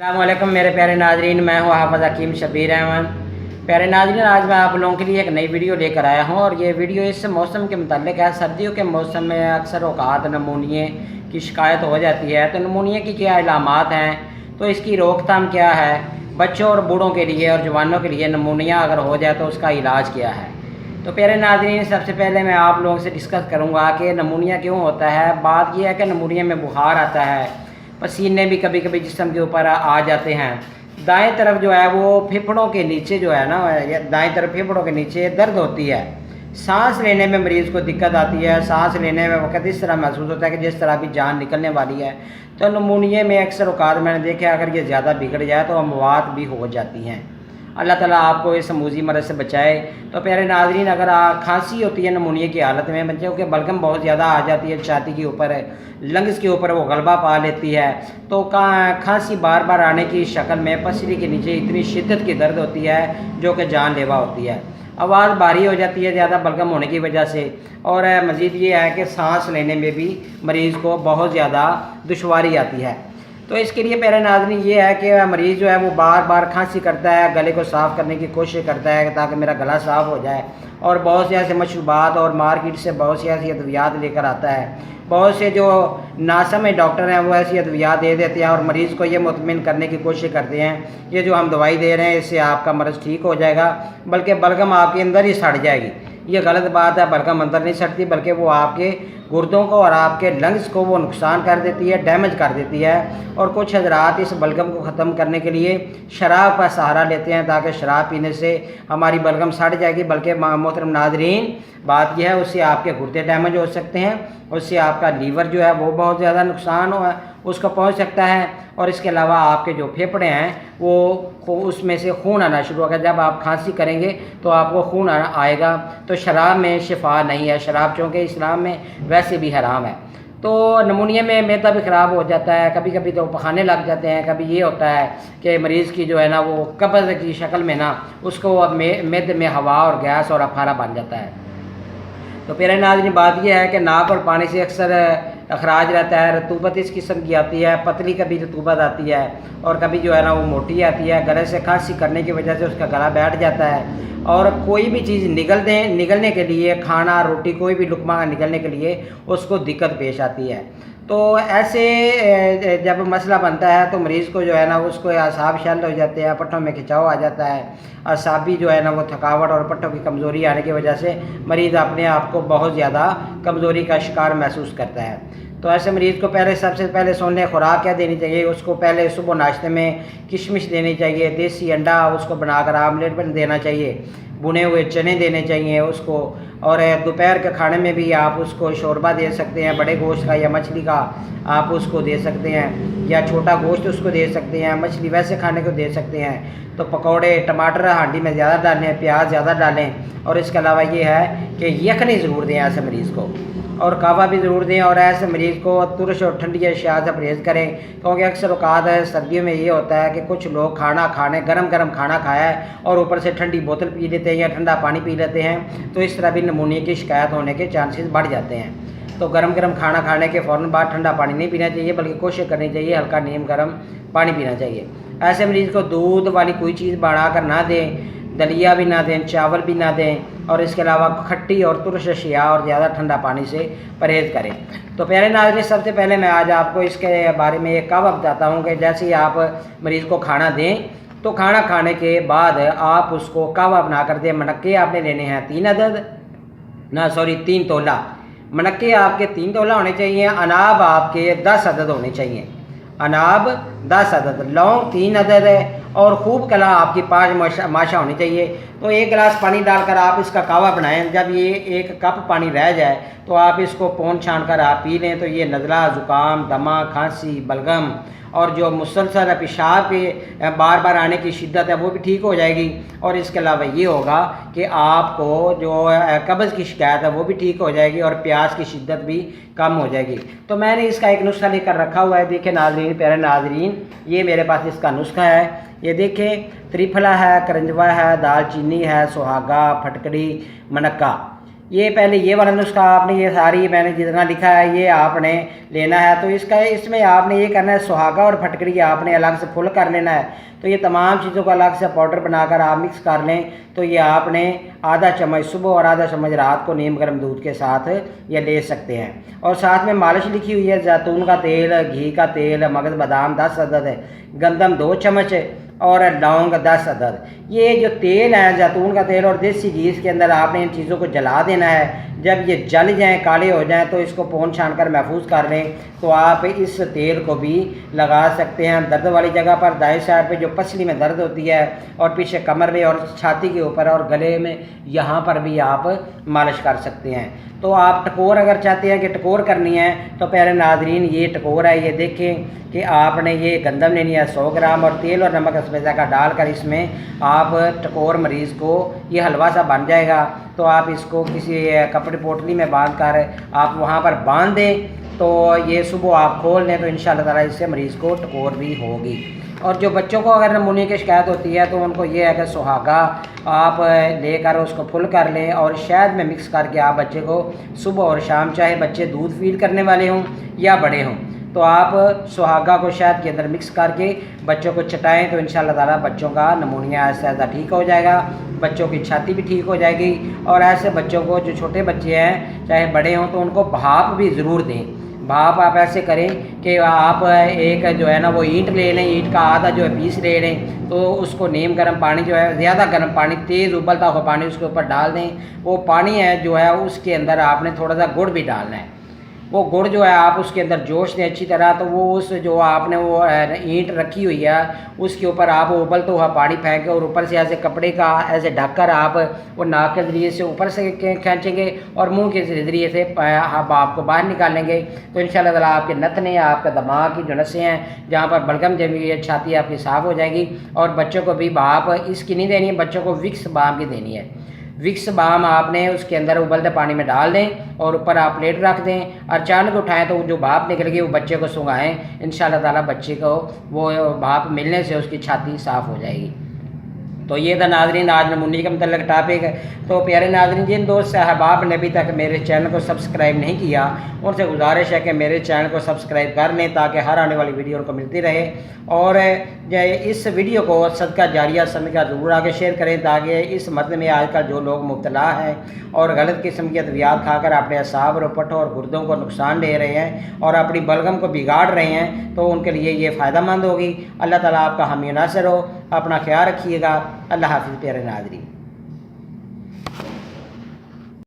अस्सलामुअलैकुम मेरे प्यारे नाजरीन, मैं हूँ हाफ़िज़ हकीम शबीर अहमद। प्यारे नाजरीन, आज मैं आप लोगों के लिए एक नई वीडियो लेकर आया हूँ और ये वीडियो इस मौसम के मुताल्लिक़ है। सर्दियों के मौसम में अक्सर औक़ात नमूनिए की शिकायत हो जाती है, तो नमूनिए की क्या इलामात हैं, तो इसकी रोकथाम क्या है, बच्चों और बूढ़ों के लिए और जवानों के लिए नमूनिया अगर हो जाए तो उसका इलाज क्या है। तो प्यारे नाजरीन, सबसे पहले मैं आप लोगों से डिस्कस करूँगा कि नमूनिया क्यों होता है। बात यह है कि नमूनिया में बुखार आता है, पसीने भी कभी कभी जिस्म के ऊपर आ जाते हैं। दाएं तरफ जो है वो फेफड़ों के नीचे जो है ना, दाएं तरफ फेफड़ों के नीचे दर्द होती है। सांस लेने में मरीज़ को दिक्कत आती है। सांस लेने में वक्त इस तरह महसूस होता है कि जिस तरह की जान निकलने वाली है। तो नमूनिए में अक्सर औक़ात मैंने देखा अगर ये ज़्यादा बिगड़ जाए तो अमवात भी हो जाती हैं। अल्लाह ताला आपको इस मूजी मरज़ से बचाए। तो प्यारे नाज़रीन, अगर खांसी होती है नमूनिया की हालत में, बच्चों के बलगम बहुत ज़्यादा आ जाती है, छाती के ऊपर लंग्स के ऊपर वो गलबा पा लेती है, तो खांसी बार बार आने की शक्ल में पसली के नीचे इतनी शिद्दत की दर्द होती है जो कि जानलेवा होती है। आवाज़ भारी हो जाती है ज़्यादा बलगम होने की वजह से, और मज़ीद ये है कि सांस लेने में भी मरीज़ को बहुत ज़्यादा दुश्वारी आती है। तो इसके लिए प्यारे नाज़रीन ये है कि मरीज़ जो है वो बार बार खांसी करता है, गले को साफ़ करने की कोशिश करता है ताकि मेरा गला साफ़ हो जाए, और बहुत से ऐसे मशरूबात और मार्केट से बहुत सी ऐसी अद्वियात लेकर आता है। बहुत से जो नासमझ डॉक्टर हैं वो ऐसी अद्वियात दे देते हैं और मरीज़ को ये मुतमिन करने की कोशिश करते हैं ये जो हम दवाई दे रहे हैं इससे आपका मर्ज़ ठीक हो जाएगा, बल्कि बलगम आपके अंदर ही सड़ जाएगी। ये गलत बात है। बलगम अंदर नहीं सड़ती, बल्कि वो आपके गुर्दों को और आपके लंग्स को वो नुकसान कर देती है, डैमेज कर देती है। और कुछ हजरात इस बलगम को ख़त्म करने के लिए शराब का सहारा लेते हैं ताकि शराब पीने से हमारी बलगम सड़ जाएगी। बल्कि मोहतरम नाज़रीन, बात यह है उससे आपके गुर्दे डैमेज हो सकते हैं, उससे आपका लीवर जो है वो बहुत ज़्यादा नुकसान उसको पहुंच सकता है, और इसके अलावा आपके जो फेफड़े हैं वो उसमें से खून आना शुरू होगा। जब आप खांसी करेंगे तो आपको खून आएगा। तो शराब में शिफा नहीं है, शराब चूँकि इस्लाम में वैसे भी हराम है। तो नमूनिया में मैदा भी ख़राब हो जाता है, कभी कभी तो पखाने लग जाते हैं। कभी ये होता है कि मरीज़ की जो है ना वो कब्ज़ की शक्ल में ना उसको मैदे में हवा और गैस और अफारा बन जाता है। तो प्यारे नाज़रीन, बात यह है कि नाक और पानी से अक्सर अखराज रहता है, रतूबत इस किस्म की आती है, पतली कभी रतूबत आती है और कभी जो है ना वो मोटी आती है। गले से खांसी करने की वजह से उसका गला बैठ जाता है, और कोई भी चीज़ निगलने के लिए, खाना रोटी कोई भी लुकमा निकलने के लिए उसको दिक्कत पेश आती है। तो ऐसे जब मसला बनता है तो मरीज़ को जो है ना उसको असाब शल हो जाते हैं, पट्टों में खिंचाव आ जाता है, असाबी जो है ना वो थकावट और पट्टों की कमज़ोरी आने की वजह से मरीज़ अपने आप को बहुत ज़्यादा कमज़ोरी का शिकार महसूस करता है। तो ऐसे मरीज़ को सबसे पहले सोने खुराक क्या देनी चाहिए, उसको पहले सुबह नाश्ते में किशमिश देनी चाहिए, देसी अंडा उसको बनाकर आमलेट बन देना चाहिए, भुने हुए चने देने चाहिए उसको, और दोपहर के खाने में भी आप उसको शोरबा दे सकते हैं, बड़े गोश्त का या मछली का आप उसको दे सकते हैं, या छोटा गोश्त उसको दे सकते हैं, मछली वैसे खाने को दे सकते हैं। तो पकौड़े टमाटर हांडी में ज़्यादा डालें, प्याज ज़्यादा डालें, और इसके अलावा ये है कि यखनी ज़रूर दें ऐसे मरीज़ को, और कावा भी ज़रूर दें। और ऐसे मरीज़ को तुरश और ठंडी अशिया से परहेज़ करें, क्योंकि अक्सर औक़ात है सर्दियों में ये होता है कि कुछ लोग गरम गरम खाना खाया है और ऊपर से ठंडी बोतल पी लेते हैं या ठंडा पानी पी लेते हैं, तो इस तरह भी नमूनिया की शिकायत होने के चांसेस बढ़ जाते हैं। तो गरम गरम खाना खाने के फ़ौरन बाद ठंडा पानी नहीं पीना चाहिए, बल्कि कोशिश करनी चाहिए हल्का नीम गर्म पानी पीना चाहिए। ऐसे मरीज़ को दूध वाली कोई चीज़ बना कर ना दें, दलिया भी ना दें, चावल भी ना दें, और इसके अलावा खट्टी और तुरश अशिया और ज़्यादा ठंडा पानी से परहेज़ करें। तो प्यारे नाज़रीन, सबसे पहले मैं आज आपको इसके बारे में एक कावा बताता हूँ कि जैसे ही आप मरीज़ को खाना दें तो खाना खाने के बाद आप उसको कावा बना कर दें। मनक्के आपने लेने हैं 3 तोला। मनक्के आपके 3 तोला होने चाहिए। अनाब आपके 10 अदद होने चाहिए। अनाब 10 अदद, लौंग 3 अदद है, और खूब कला आपकी 5 माशा होनी चाहिए। तो 1 गिलास पानी डालकर आप इसका कावा बनाएं। जब ये 1 कप पानी रह जाए तो आप इसको पौन छान कर आप पी लें, तो ये नज़ला, ज़ुकाम, दमा, खांसी, बलगम और जो मुसलसल पेशाब के बार बार आने की शिद्दत है वो भी ठीक हो जाएगी। और इसके अलावा ये होगा कि आपको जो कब्ज़ की शिकायत है वो भी ठीक हो जाएगी और प्यास की शिद्दत भी कम हो जाएगी। तो मैंने इसका एक नुस्खा लेकर रखा हुआ है। देखिए नाज़रीन, प्यारे नाज़रीन, ये मेरे पास इसका नुस्खा है। ये देखें, त्रिफला है, करंजवा है, दालचीनी है, सुहागा, फटकड़ी, मनक्का, ये पहले ये वाला नुस्खा आपने ये सारी मैंने जितना लिखा है ये आपने लेना है। तो इसमें आपने ये करना है, सुहागा और फटकरी आपने अलग से फुल कर लेना है। तो ये तमाम चीज़ों को अलग से पाउडर बनाकर आप मिक्स कर लें। तो ये आपने आधा चम्मच सुबह और आधा चम्मच रात को नीम गर्म दूध के साथ ये ले सकते हैं। और साथ में मालिश लिखी हुई है, जैतून का तेल, घी का तेल, मगज़ बादाम 10 अदद है, गंदम 2 चम्मच और लौंग 10 अदद। ये जो तेल है जैतून का तेल और देसी घी, इसके अंदर आपने इन चीज़ों को जला देना है। जब ये जल जाएँ, काले हो जाएँ, तो इसको पोंछ छान कर महफूज कर लें। तो आप इस तेल को भी लगा सकते हैं दर्द वाली जगह पर, दाएं साइड पे जो पसली में दर्द होती है और पीछे कमर में और छाती के ऊपर और गले में, यहाँ पर भी आप मालिश कर सकते हैं। तो आप टकोर अगर चाहते हैं कि टकोर करनी है तो प्यारे नाजरीन ये टकोर है, ये देखें कि आपने ये गंदम लेनी है 100 ग्राम और तेल और नमक अस्पज़ा का डालकर इसमें आप टकोर मरीज़ को ये हलवा सा बन जाएगा। तो आप इसको किसी कपड़े पोटली में बांध कर आप वहाँ पर बांध दें। तो ये सुबह आप खोल लें तो इंशाअल्लाह ताला इससे मरीज़ को टकोर भी होगी। और जो बच्चों को अगर नमूने की शिकायत होती है तो उनको ये है कि सुहागा आप लेकर उसको फुल कर लें और शहद में मिक्स करके आप बच्चे को सुबह और शाम, चाहे बच्चे दूध फीड करने वाले हों या बड़े हों, तो आप सुहागा को शहद के अंदर मिक्स करके बच्चों को चटाएं। तो इंशाअल्लाह ताला बच्चों का नमूनिया ऐसा ठीक हो जाएगा, बच्चों की छाती भी ठीक हो जाएगी। और ऐसे बच्चों को, जो छोटे बच्चे हैं चाहे बड़े हों, तो उनको भाप भी ज़रूर दें। भाप आप ऐसे करें कि आप एक जो है ना वो ईंट ले लें, ईंट का आधा जो है पीस ले लें, तो उसको नीम गर्म पानी जो है, ज़्यादा गर्म पानी, तेज़ उबलता हुआ पानी उसके ऊपर डाल दें। वो पानी है जो है उसके अंदर आपने थोड़ा सा गुड़ भी डालना है। वो गुड़ जो है आप उसके अंदर जोश दें अच्छी तरह। तो वो उस जो आपने वो ईंट रखी हुई है उसके ऊपर आप उबलता हुआ पानी फेंकें और ऊपर से ऐसे कपड़े का ऐसे ढककर आप वो नाक के ज़रिए से ऊपर से खींचेंगे और मुंह के ज़रिए से भाप को बाहर निकालेंगे। तो इंशाअल्लाह ताला आपके नथने, आपका दिमाग की जो नसें हैं जहाँ पर बलगम जमी है, छाती आपकी साफ़ हो जाएगी। और बच्चों को भी भाप इसकी नहीं देनी है, बच्चों को विक्स बाम की देनी है। विक्स बाम आपने उसके अंदर उबलते पानी में डाल दें और ऊपर आप प्लेट रख दें। अचानक उठाएं तो जो भाप निकलेगी वो बच्चे को सुंघाएं। इंशाअल्लाह ताला बच्चे को वो भाप मिलने से उसकी छाती साफ़ हो जाएगी। तो ये था नाजरीन आज नमूनी के मतलब टॉपिक। तो प्यारे नाजरीन, जिन दोस्त अहबाब ने अभी तक मेरे चैनल को सब्सक्राइब नहीं किया उनसे गुजारिश है कि मेरे चैनल को सब्सक्राइब कर लें ताकि हर आने वाली वीडियो उनको मिलती रहे। और इस वीडियो को सदका जारिया समझकर ज़रूर आगे शेयर करें ताकि इस मर्द में आजकल जो लोग मुब्तला हैं और गलत किस्म की अद्वियात खाकर अपने असाब और पट्टों और गुर्दों को नुकसान दे रहे हैं और अपनी बलगम को बिगाड़ रहे हैं, तो उनके लिए ये फ़ायदा मंद होगी। अल्लाह ताला आपका हामी नासिर हो। अपना ख्याल रखिएगा। अल्लाह हाफ़िज़ प्यारे नाज़रीन।